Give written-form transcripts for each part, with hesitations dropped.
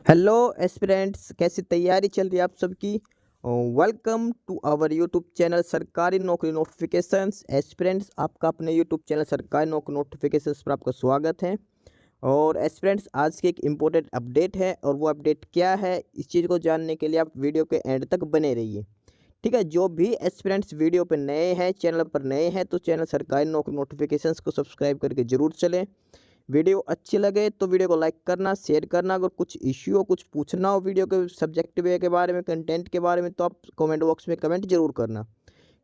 Hello aspirants, कैसी तैयारी चल रही है आप सबकी। Welcome to our YouTube channel सरकारी नौकरी नोटिफिकेशंस। एस्पिरेंट्स, आपका अपने यूट्यूब चैनल सरकारी नौकरी नोटिफिकेशंस पर आपका स्वागत है। और एस्पिरेंट्स, आज की एक इम्पोर्टेंट अपडेट है, और वो अपडेट क्या है इस चीज़ को जानने के लिए आप वीडियो के एंड तक बने रहिए। ठीक है, जो भी एस्पिरेंट्स वीडियो पर नए हैं, चैनल पर नए हैं, तो चैनल सरकारी नौकरी नोटिफिकेशंस को सब्सक्राइब करके ज़रूर चलें। वीडियो अच्छी लगे तो वीडियो को लाइक करना, शेयर करना। अगर कुछ इश्यू हो, कुछ पूछना हो वीडियो के सब्जेक्ट वे के बारे में, कंटेंट के बारे में, तो आप कमेंट बॉक्स में कमेंट जरूर करना।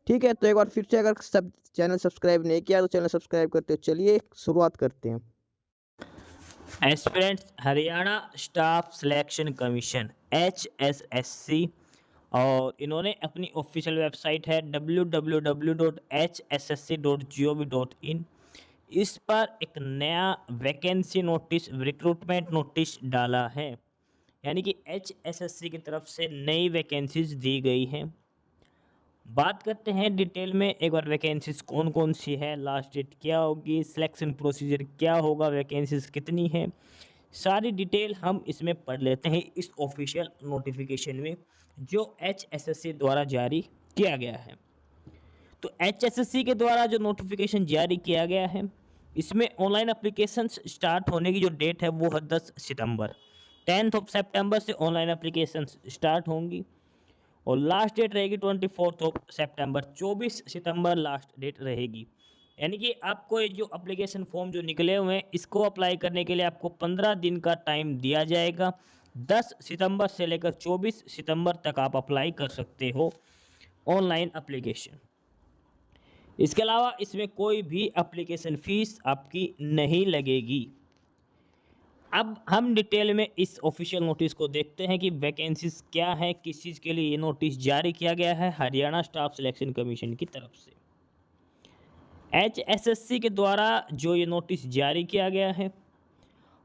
ठीक है, तो एक बार फिर से, अगर सब चैनल सब्सक्राइब नहीं किया तो चैनल सब्सक्राइब करते हो। चलिए शुरुआत करते हैं। Aspirants Haryana staff selection commission HSSC और इन्होंने अपनी ऑफिशियल वेबसाइट है www.hssc.gov.in। इस पर एक नया वैकेंसी नोटिस, रिक्रूटमेंट नोटिस डाला है। यानी कि HSSC की तरफ से नई वैकेंसीज दी गई हैं। बात करते हैं डिटेल में एक बार, वैकेंसीज कौन कौन सी है, लास्ट डेट क्या होगी, सिलेक्शन प्रोसीजर क्या होगा, वैकेंसीज कितनी है, सारी डिटेल हम इसमें पढ़ लेते हैं इस ऑफिशियल नोटिफिकेशन में जो HSSC द्वारा जारी किया गया है। तो HSSC के द्वारा जो नोटिफिकेशन जारी किया गया है, इसमें ऑनलाइन एप्लीकेशन स्टार्ट होने की जो डेट है वो है 10 सितंबर। 10 सितंबर से ऑनलाइन एप्लीकेशन स्टार्ट होंगी और लास्ट डेट रहेगी 24 सितंबर। 24 सितंबर लास्ट डेट रहेगी। यानी कि आपको ये जो एप्लीकेशन फॉर्म जो निकले हुए हैं, इसको अप्लाई करने के लिए आपको 15 दिन का टाइम दिया जाएगा। 10 सितंबर से लेकर 24 सितंबर तक आप अप्लाई कर सकते हो ऑनलाइन एप्लीकेशन। इसके अलावा इसमें कोई भी एप्लीकेशन फ़ीस आपकी नहीं लगेगी। अब हम डिटेल में इस ऑफिशियल नोटिस को देखते हैं कि वैकेंसीज क्या है, किस चीज़ के लिए ये नोटिस जारी किया गया है हरियाणा स्टाफ सिलेक्शन कमीशन की तरफ से। HSSC के द्वारा जो ये नोटिस जारी किया गया है,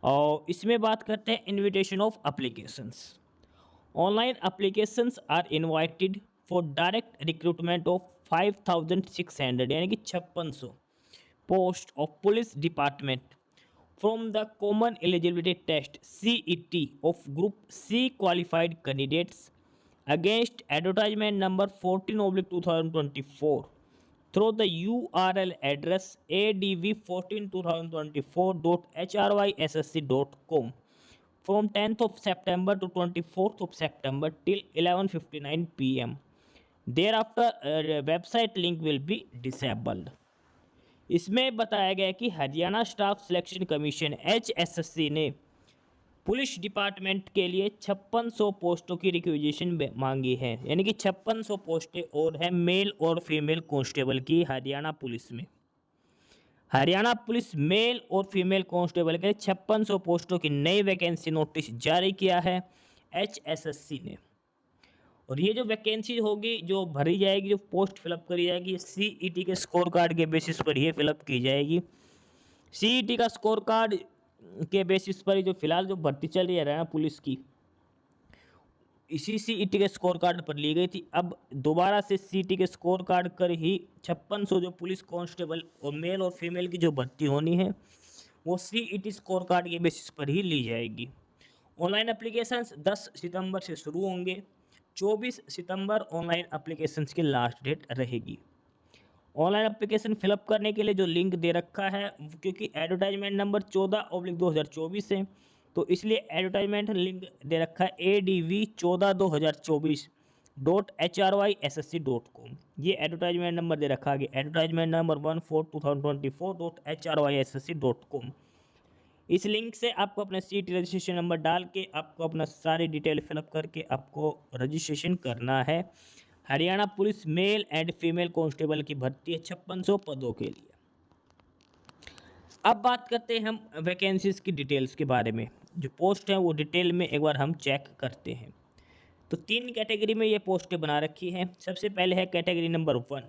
और इसमें बात करते हैं invitation of applications. Online applications are invited for direct recruitment of 5600, यानी कि 5600 post of police department from the common eligibility test CET of group C qualified candidates against advertisement number 14/2024 through the URL address adv142024.hryssc.com from 10th of September to 24th of September till 11:59 p.m. Thereafter, website link will be disabled. इसमें बताया गया कि Haryana staff selection commission HSSC ने police department के लिए 5600 पोस्टों की requisition मांगी है। यानी कि 5600 पोस्टें और हैं मेल और फीमेल कांस्टेबल की हरियाणा पुलिस में। हरियाणा पुलिस मेल और फीमेल कांस्टेबल के लिए 5600 पोस्टों की नई वैकेंसी नोटिस जारी किया है HSSC ने। और ये जो वैकेंसी होगी, जो भरी जाएगी, जो पोस्ट फिलअप करी जाएगी, CET के स्कोर कार्ड के बेसिस पर ये फिलअप की जाएगी। CET का स्कोर कार्ड के बेसिस पर जो फिलहाल जो भर्ती चल रही है हरियाणा पुलिस की, इसी CET के स्कोर कार्ड पर ली गई थी। अब दोबारा से CET के स्कोर कार्ड कर ही 5600 जो पुलिस कांस्टेबल और मेल और फीमेल की जो भर्ती होनी है, वो CET स्कोर कार्ड के बेसिस पर ही ली जाएगी। ऑनलाइन एप्लीकेशंस 10 सितंबर से शुरू होंगे। 24 सितंबर ऑनलाइन एप्लीकेशंस की लास्ट डेट रहेगी। ऑनलाइन एप्लीकेशन फिलअप करने के लिए जो लिंक दे रखा है, क्योंकि एडवर्टाइजमेंट नंबर 14/2024 है, तो इसलिए एडवर्टाइजमेंट लिंक दे रखा है adv14/2024.hryssc.com। ये एडवर्टाइजमेंट नंबर दे रखा है, एडवर्टाइजमेंट नंबर 14/2024.hryssc.com। इस लिंक से आपको अपना सीट रजिस्ट्रेशन नंबर डाल के आपको अपना सारी डिटेल फिलअप करके आपको रजिस्ट्रेशन करना है। Haryana police male and female constable की भर्ती है 5600 पदों के लिए। अब बात करते हैं हम वैकेंसीज की डिटेल्स के बारे में। जो पोस्ट हैं वो डिटेल में एक बार हम चेक करते हैं। तो 3 कैटेगरी में ये पोस्टें बना रखी हैं। सबसे पहले है कैटेगरी नंबर 1।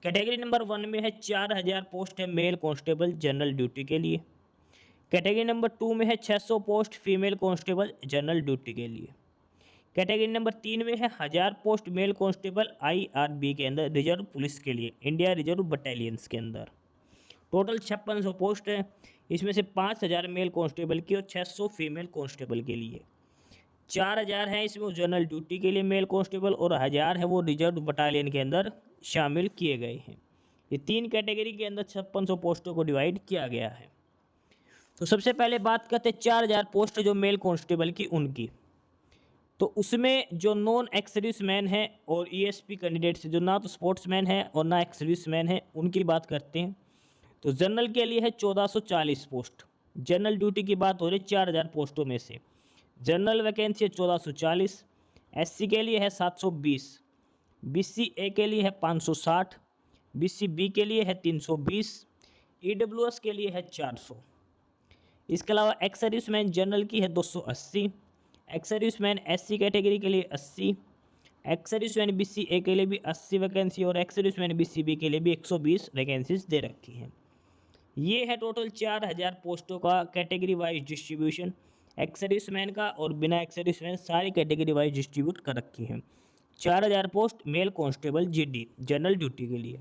कैटेगरी नंबर 1 में है 4000 पोस्ट है मेल कांस्टेबल जनरल ड्यूटी के लिए। कैटेगरी नंबर 2 में है 600 post female constable general duty के लिए। कैटेगरी नंबर 3 में है 1000 पोस्ट मेल कांस्टेबल IRB के अंदर रिजर्व पुलिस के लिए, इंडिया रिजर्व बटालियंस के अंदर। टोटल 5600 पोस्ट है। इसमें से 5000 मेल कांस्टेबल की और 600 फीमेल कांस्टेबल के लिए। 4000 है इसमें जनरल ड्यूटी के लिए मेल कांस्टेबल और 1000 है वो रिजर्व बटालियन के अंदर शामिल किए गए हैं। ये 3 कैटेगरी के अंदर 5600 पोस्टों को डिवाइड किया गया है। तो सबसे पहले बात करते हैं 4000 पोस्ट जो मेल कांस्टेबल की उनकी। तो उसमें जो नॉन एक्स सर्विसमैन है और ईएसपी कैंडिडेट्स जो ना तो स्पोर्ट्समैन है और ना एक्स सर्विसमैन है उनकी बात करते हैं। तो जनरल के लिए है 1440 पोस्ट। जनरल ड्यूटी की बात हो रही है 4000 पोस्टों में से जनरल वैकेंसी है 1440। एससी के लिए है 720, बीसी ए के लिए है 560, बीसी बी के लिए है 320, ईडब्ल्यूएस के लिए है 400। इसके अलावा एक्स सर्विसमैन जनरल की है 280, एक्स सर्विसमैन एससी कैटेगरी के लिए 80, एक्स सर्विसमैन बीसी ए के लिए भी 80 वैकेंसी और एक्स सर्विसमैन बीसी बी के लिए भी 120 वैकेंसीज दे रखी हैं। ये है टोटल 4000 पोस्टों का category wise distribution. Ex serviceman का और बिना एक्स सर्विसमैन सारी कैटेगरी वाइज डिस्ट्रीब्यूट कर रखी हैं। 4000 post mail constable GD general duty के लिए।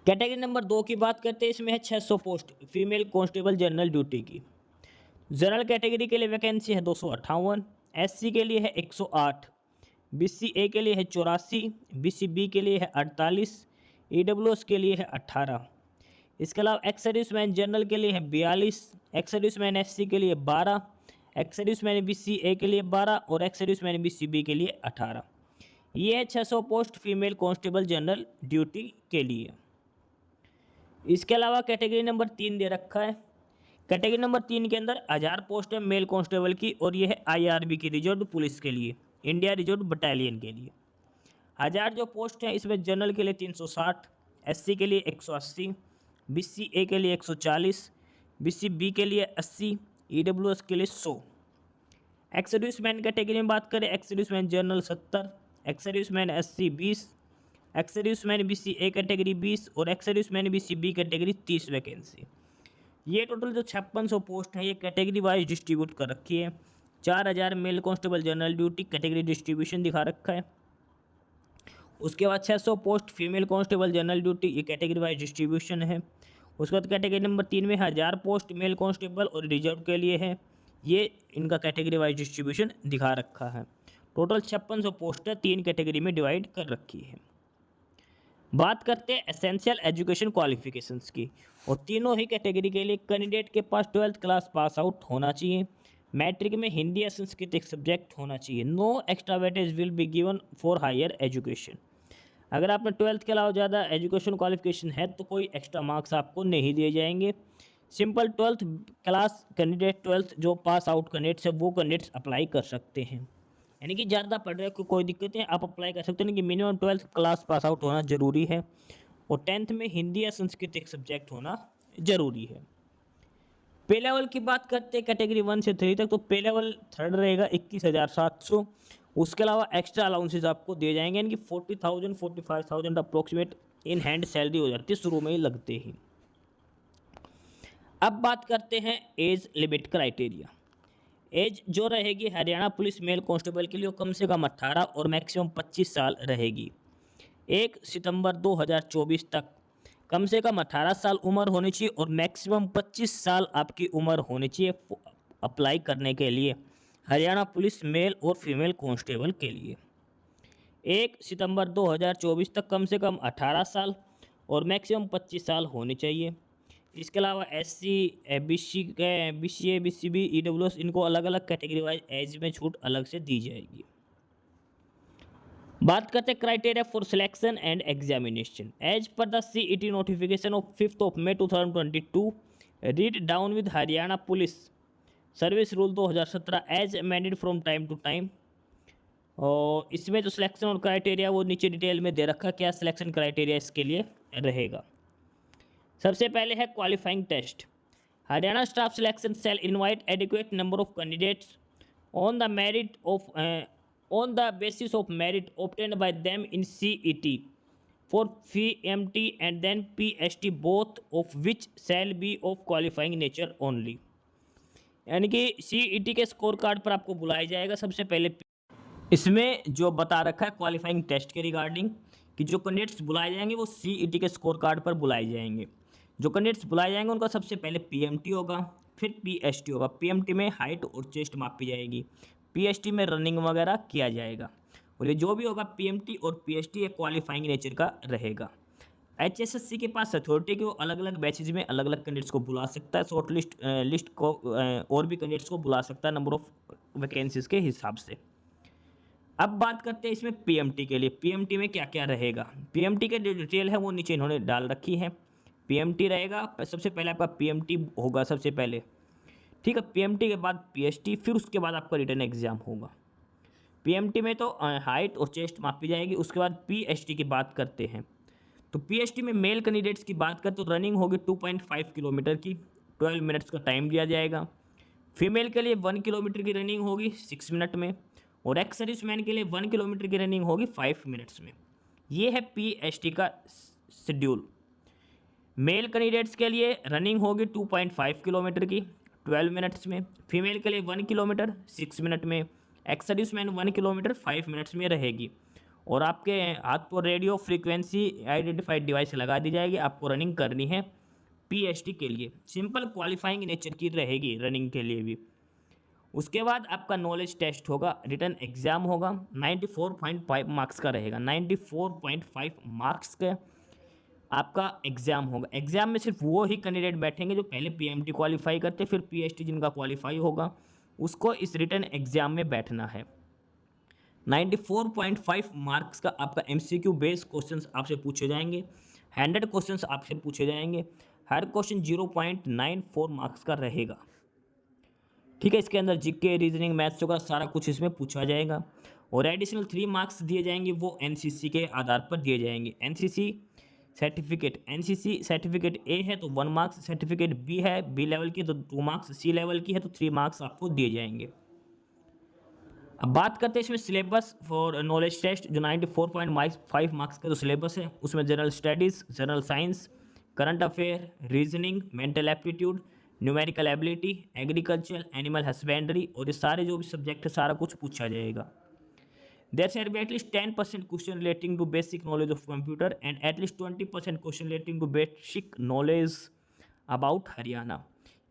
कैटेगरी नंबर 2 की बात करते हैं, इसमें है 600 post female constable general duty की। जनरल कैटेगरी के लिए वैकेंसी है 258, एससी के लिए है 108, बीसी ए के लिए है 84, बीसी बी के लिए है 48, ईडब्ल्यूएस के लिए है 18। इसके अलावा एक्स सर्विसमैन जनरल के लिए है 42, एक्स सर्विसमैन एससी के लिए 12, एक्स सर्विसमैन बीसी ए के लिए 12 और एक्स सर्विसमैन बीसी बी के लिए 18। ये है 600 post female constable general duty के लिए। इसके अलावा कैटेगरी नंबर 3 दे रखा है। कैटेगरी नंबर 3 के अंदर 1000 पोस्ट है मेल कांस्टेबल की और ये है आईआरबी की रिजर्व पुलिस के लिए, इंडिया रिजर्व बटालियन के लिए। 1000 जो पोस्ट है इसमें जनरल के लिए 360, एससी के लिए 180, बीसी ए के लिए 140, बीसी बी के लिए 80, ईडब्ल्यूएस के लिए 100। एक्स सर्विसमैन कैटेगरी में बात करें, ex serviceman general 70, ex serviceman SC 20, ex serviceman BC A category 20 और ex serviceman BC B category 30 vacancy. ये टोटल जो 5600 पोस्ट हैं ये कैटेगरी वाइज डिस्ट्रीब्यूट कर रखी है। 4000 mail constable general duty category distribution दिखा रखा है। उसके बाद 600 post female constable general duty ये कैटेगरी वाइज डिस्ट्रीब्यूशन है। उसके बाद कैटेगरी नंबर 3 में 1000 पोस्ट मेल कांस्टेबल और रिजर्व के लिए है, ये इनका कैटेगरी वाइज डिस्ट्रीब्यूशन दिखा रखा है। टोटल 5600 पोस्ट 3 कैटेगरी में डिवाइड कर रखी है। बात करते हैं एसेंशियल एजुकेशन क्वालिफिकेशंस की, और तीनों ही कैटेगरी के लिए कैंडिडेट के पास 12th क्लास पास आउट होना चाहिए। मैट्रिक में हिंदी या संस्कृत एक सब्जेक्ट होना चाहिए। No extra weightage will be given for higher education. अगर आपने 12th के अलावा ज़्यादा एजुकेशन क्वालिफिकेशन है तो कोई एक्स्ट्रा मार्क्स आपको नहीं दिए जाएंगे। Simple 12th class candidate 12th जो पास आउट कैंडिडेट्स है वो कैंडिडेट्स अप्लाई कर सकते हैं, यानी कि ज़्यादा पढ़ रहे कोई दिक्कत नहीं, आप अप्लाई कर सकते हैं कि minimum 12th class pass out होना ज़रूरी है और 10th में हिंदी या संस्कृत एक सब्जेक्ट होना ज़रूरी है। पे लेवल की बात करते हैं कैटेगरी 1 से 3 तक, तो पे लेवल 3rd रहेगा 21,700। उसके अलावा एक्स्ट्रा अलाउंसेज आपको दिए जाएंगे, यानी कि 40,000 45,000 अप्रोक्सीमेट इन हैंड सैलरी हो जाती है शुरू में ही लगते ही। अब बात करते हैं एज लिमिट क्राइटेरिया। एज जो रहेगी हरियाणा पुलिस मेल कांस्टेबल के लिए कम से कम 18 और मैक्सिमम 25 साल रहेगी। 1 सितंबर 2024 तक कम से कम 18 साल उम्र होनी चाहिए और मैक्सिमम 25 साल आपकी उम्र होनी चाहिए अप्लाई करने के लिए हरियाणा पुलिस मेल और फीमेल कांस्टेबल के लिए। 1 सितंबर 2024 तक कम से कम 18 साल और मैक्सिमम 25 साल होने चाहिए। इसके अलावा SC BC BCA BCB EWS इनको अलग अलग कैटेगरी वाइज एज में छूट अलग से दी जाएगी। बात करते हैं criteria for selection and examination as per the CET notification of 5 May 2022 read down with Haryana police service rule 2017 as amended from time to time. और इसमें जो सिलेक्शन और क्राइटेरिया वो नीचे डिटेल में दे रखा, क्या सिलेक्शन क्राइटेरिया इसके लिए रहेगा। सबसे पहले है qualifying test. Haryana staff selection cell invite adequate number of candidates on the merit of on the basis of merit obtained by them in CET for PMT and then PST both of which shall be of qualifying nature only। यानी कि CET के score card पर आपको बुलाया जाएगा। सबसे पहले इसमें जो बता रखा है क्वालिफाइंग टेस्ट के रिगार्डिंग कि जो कैंडिडेट्स बुलाए जाएंगे वो CET के स्कोर कार्ड पर बुलाए जाएंगे। जो कैंडिडेट्स बुलाए जाएंगे उनका सबसे पहले PMT होगा, फिर पीएसटी होगा। पीएमटी में हाइट और चेस्ट मापी जाएगी, पीएसटी में रनिंग वगैरह किया जाएगा। और ये जो भी होगा पीएमटी और पीएसटी ये क्वालिफाइंग नेचर का रहेगा। एचएसएससी के पास अथॉरिटी कि वो अलग अलग बैचेज में अलग अलग कैंडिडेट्स को बुला सकता है, शॉर्ट लिस्ट को और भी कैंडिडेट्स को बुला सकता है नंबर ऑफ वैकेंसीज के हिसाब से। अब बात करते हैं इसमें पीएमटी के लिए, पीएमटी में क्या क्या रहेगा। पीएमटी के जो डिटेल है वो नीचे इन्होंने डाल रखी है। पीएमटी रहेगा, सबसे पहले आपका पीएमटी होगा सबसे पहले, ठीक है। पीएमटी के बाद पीएसटी, फिर उसके बाद आपका रिटन एग्जाम होगा। पीएमटी में तो हाइट और चेस्ट मापी जाएगी। उसके बाद पीएसटी की बात करते हैं, तो पीएसटी में मेल कैंडिडेट्स की बात करें तो रनिंग होगी 2.5 किलोमीटर की, 12 मिनट्स का टाइम दिया जाएगा। फीमेल के लिए 1 किलोमीटर की रनिंग होगी 6 मिनट में, और एक्स सर्विसमैन के लिए 1 किलोमीटर की रनिंग होगी 5 मिनट्स में। ये है पीएसटी का शेड्यूल। मेल कैंडिडेट्स के लिए रनिंग होगी 2.5 किलोमीटर की 12 मिनट्स में, फीमेल के लिए 1 किलोमीटर 6 मिनट में, एक्स सर्विसमैन 1 किलोमीटर 5 मिनट्स में रहेगी। और आपके हाथ पर रेडियो फ्रीक्वेंसी आइडेंटिफाइड डिवाइस लगा दी जाएगी। आपको रनिंग करनी है पीएसटी के लिए, सिंपल क्वालिफाइंग नेचर की रहेगी रनिंग के लिए भी। उसके बाद आपका नॉलेज टेस्ट होगा, रिटन एग्जाम होगा, 94.5 मार्क्स का रहेगा। 94.5 मार्क्स का आपका एग्जाम होगा। एग्जाम में सिर्फ वो ही कैंडिडेट बैठेंगे जो पहले पीएमटी क्वालिफाई करते, फिर पीएसटी जिनका क्वालिफाई होगा उसको इस रिटन एग्जाम में बैठना है। 94.5 मार्क्स का आपका एमसीक्यू बेस्ड क्वेश्चंस आपसे पूछे जाएंगे, 100 क्वेश्चंस आपसे पूछे जाएंगे। हर क्वेश्चन 0.94 मार्क्स का रहेगा, ठीक है। इसके अंदर जीके, रीजनिंग, मैथ्स का सारा कुछ इसमें पूछा जाएगा। और एडिशनल 3 मार्क्स दिए जाएंगे, वो एनसीसी के आधार पर दिए जाएंगे। एनसीसी सर्टिफिकेट ए है तो 1 मार्क्स, सर्टिफिकेट बी है बी लेवल की तो 2 मार्क्स, सी लेवल की है तो 3 मार्क्स आपको दिए जाएंगे। अब बात करते हैं इसमें सिलेबस फॉर नॉलेज टेस्ट, जो 94.5 मार्क्स का जो सिलेबस है उसमें general studies, general science, current affair, reasoning, mental aptitude, numerical ability, agriculture, animal husbandry और ये सारे जो भी सब्जेक्ट है सारा कुछ पूछा जाएगा। There shall be at least 10% question relating to basic knowledge of computer and at least 20% question relating to basic knowledge about Haryana.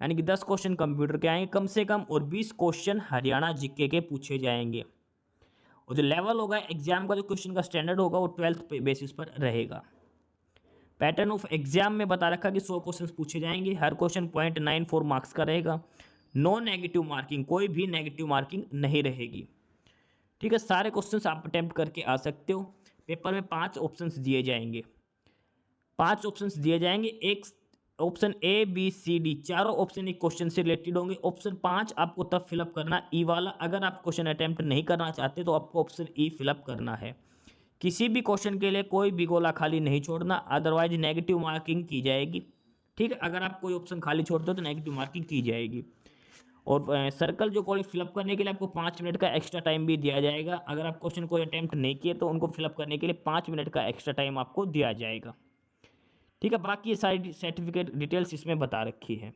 यानी कि 10 क्वेश्चन कंप्यूटर के आएंगे कम से कम, और 20 क्वेश्चन हरियाणा जीके के पूछे जाएंगे। और जो लेवल होगा एग्जाम का, जो क्वेश्चन का स्टैंडर्ड होगा वो 12th बेसिस पर रहेगा। पैटर्न ऑफ एग्जाम में बता रखा कि 100 क्वेश्चन पूछे जाएंगे, हर क्वेश्चन 0.94 मार्क्स का रहेगा। नो नेगेटिव मार्किंग, कोई भी नेगेटिव मार्किंग नहीं रहेगी, ठीक है। सारे क्वेश्चंस आप अटेम्प्ट करके आ सकते हो। पेपर में 5 ऑप्शंस दिए जाएंगे, 5 ऑप्शंस दिए जाएंगे। एक option A B C D, चारों ऑप्शन एक क्वेश्चन से रिलेटेड होंगे। ऑप्शन 5 आपको तब फिलअप करना ई वाला, अगर आप क्वेश्चन अटेम्प्ट नहीं करना चाहते तो आपको ऑप्शन ई फिलअप करना है। किसी भी क्वेश्चन के लिए कोई भी गोला खाली नहीं छोड़ना, अदरवाइज नेगेटिव मार्किंग की जाएगी, ठीक है। अगर आप कोई ऑप्शन खाली छोड़ते हो तो नेगेटिव मार्किंग की जाएगी। और सर्कल जो कोई फिलअप करने के लिए आपको 5 मिनट का एक्स्ट्रा टाइम भी दिया जाएगा। अगर आप क्वेश्चन को अटैम्प्ट नहीं किए तो उनको फिलअप करने के लिए 5 मिनट का एक्स्ट्रा टाइम आपको दिया जाएगा, ठीक है। बाकी ये सारी सर्टिफिकेट डिटेल्स इसमें बता रखी है।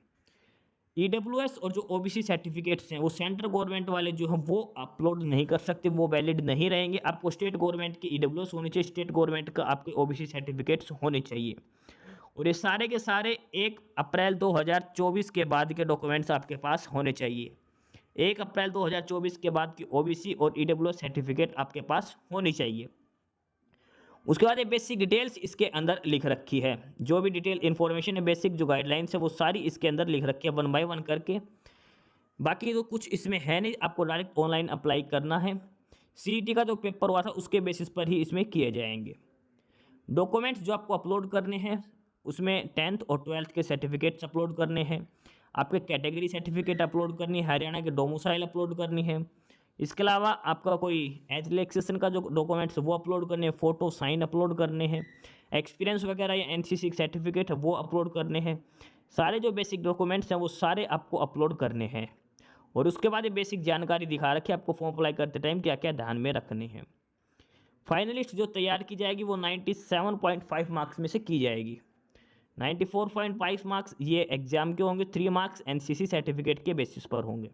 ईडब्ल्यूएस और जो ओबीसी सर्टिफिकेट्स हैं वो सेंट्रल गवर्नमेंट वाले जो हैं वो अपलोड नहीं कर सकते, वो वैलिड नहीं रहेंगे। आपको स्टेट गवर्नमेंट की ईडब्ल्यूएस होनी चाहिए, स्टेट गवर्नमेंट का आपके ओबीसी सर्टिफिकेट्स होने चाहिए। और ये सारे के सारे 1 अप्रैल 2024 के बाद के डॉक्यूमेंट्स आपके पास होने चाहिए। 1 अप्रैल 2024 के बाद की ओबीसी और ईडब्ल्यूएस सर्टिफिकेट आपके पास होनी चाहिए। उसके बाद ये बेसिक डिटेल्स इसके अंदर लिख रखी है, जो भी डिटेल इन्फॉर्मेशन है, बेसिक जो गाइडलाइंस है वो सारी इसके अंदर लिख रखी है 1 बाय 1 करके। बाकी तो कुछ इसमें है नहीं, आपको डायरेक्ट ऑनलाइन अप्लाई करना है। सीईटी का जो पेपर हुआ था उसके बेसिस पर ही इसमें किए जाएंगे। डॉक्यूमेंट्स जो आपको अपलोड करने हैं उसमें 10th और 12th के सर्टिफिकेट्स अपलोड करने हैं, आपके कैटेगरी सर्टिफिकेट अपलोड करनी है, हरियाणा के डोमिसाइल अपलोड करनी है। इसके अलावा आपका कोई एज रिलैक्सेशन का जो डॉक्यूमेंट्स वो अपलोड करने हैं, फ़ोटो साइन अपलोड करने हैं, एक्सपीरियंस वगैरह या एनसीसी सर्टिफिकेट है वो अपलोड करने हैं। सारे जो बेसिक डॉक्यूमेंट्स हैं वो सारे आपको अपलोड करने हैं। और उसके बाद ये बेसिक जानकारी दिखा रखी है आपको फॉर्म अप्लाई करते टाइम क्या क्या ध्यान में रखने हैं। फाइनलिस्ट जो तैयार की जाएगी वो 97.5 मार्क्स में से की जाएगी। 94.5 मार्क्स ये एग्जाम के होंगे, 3 मार्क्स एनसीसी सर्टिफिकेट के बेसिस पर होंगे।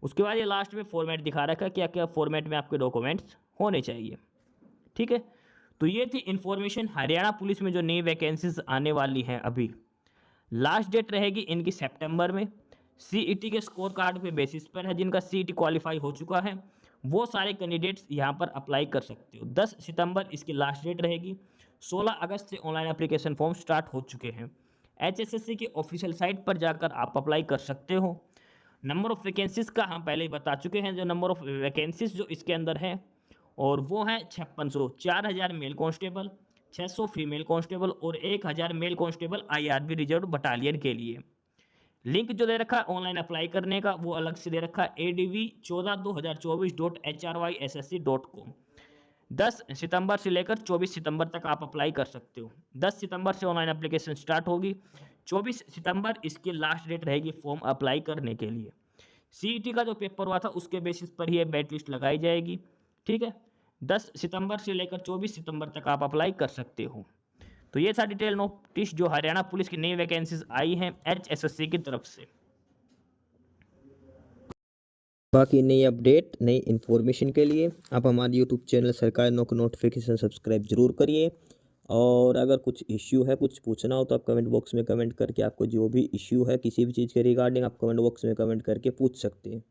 उसके बाद ये लास्ट में फॉर्मेट दिखा रखा है क्या क्या फॉर्मेट में आपके डॉक्यूमेंट्स होने चाहिए, ठीक है। तो ये थी इन्फॉर्मेशन हरियाणा पुलिस में जो नई वैकेंसीज आने वाली हैं। अभी लास्ट डेट रहेगी इनकी सितंबर में, सीईटी के स्कोर कार्ड पे बेसिस पर है। जिनका सीईटी क्वालिफाई हो चुका है वो सारे कैंडिडेट्स यहाँ पर अप्लाई कर सकते हो। 10 सितंबर इसकी लास्ट डेट रहेगी। 16 अगस्त से ऑनलाइन एप्लीकेशन फॉर्म स्टार्ट हो चुके हैं। एचएसएससी की ऑफिशियल साइट पर जाकर आप अप्लाई कर सकते हो। नंबर ऑफ वैकेंसीज का हम पहले ही बता चुके हैं, जो नंबर ऑफ वैकेंसीज जो इसके अंदर है, और वो है 5600। 4000 मेल कांस्टेबल, 600 फीमेल कांस्टेबल और 1000 mail constable IRB reserve battalion के लिए। लिंक जो दे रखा है ऑनलाइन अप्लाई करने का वो अलग से दे रखा है adv142024.hryssc.com। 10 सितंबर से लेकर 24 सितंबर तक आप अप्लाई कर सकते हो। 10 सितंबर से ऑनलाइन एप्लीकेशन स्टार्ट होगी। 24 सितंबर इसकी लास्ट डेट रहेगी फॉर्म अप्लाई करने के लिए। सीईटी का जो पेपर हुआ था उसके बेसिस पर ही मेरिट लिस्ट लगाई जाएगी। ठीक है, 10 सितंबर से लेकर 24 सितंबर तक आप अप्लाई कर सकते हो। तो ये था डिटेल नोटिस जो हरियाणा पुलिस की नई वैकेंसीज आई हैं एचएसएससी की तरफ से। बाकी नई अपडेट नई इन्फॉर्मेशन के लिए आप हमारे यूट्यूब चैनल सरकारी नौकरी नोटिफिकेशन सब्सक्राइब जरूर करिए। और अगर कुछ इश्यू है, कुछ पूछना हो तो आप कमेंट बॉक्स में कमेंट करके आपको जो भी इश्यू है किसी भी चीज़ के रिगार्डिंग आप कमेंट बॉक्स में कमेंट करके पूछ सकते हैं।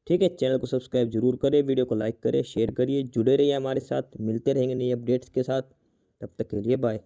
ठीक है, चैनल को सब्सक्राइब जरूर करें, वीडियो को लाइक करें, शेयर करिए, जुड़े रहिए हमारे साथ। मिलते रहेंगे नई अपडेट्स के साथ, तब तक के लिए बाय।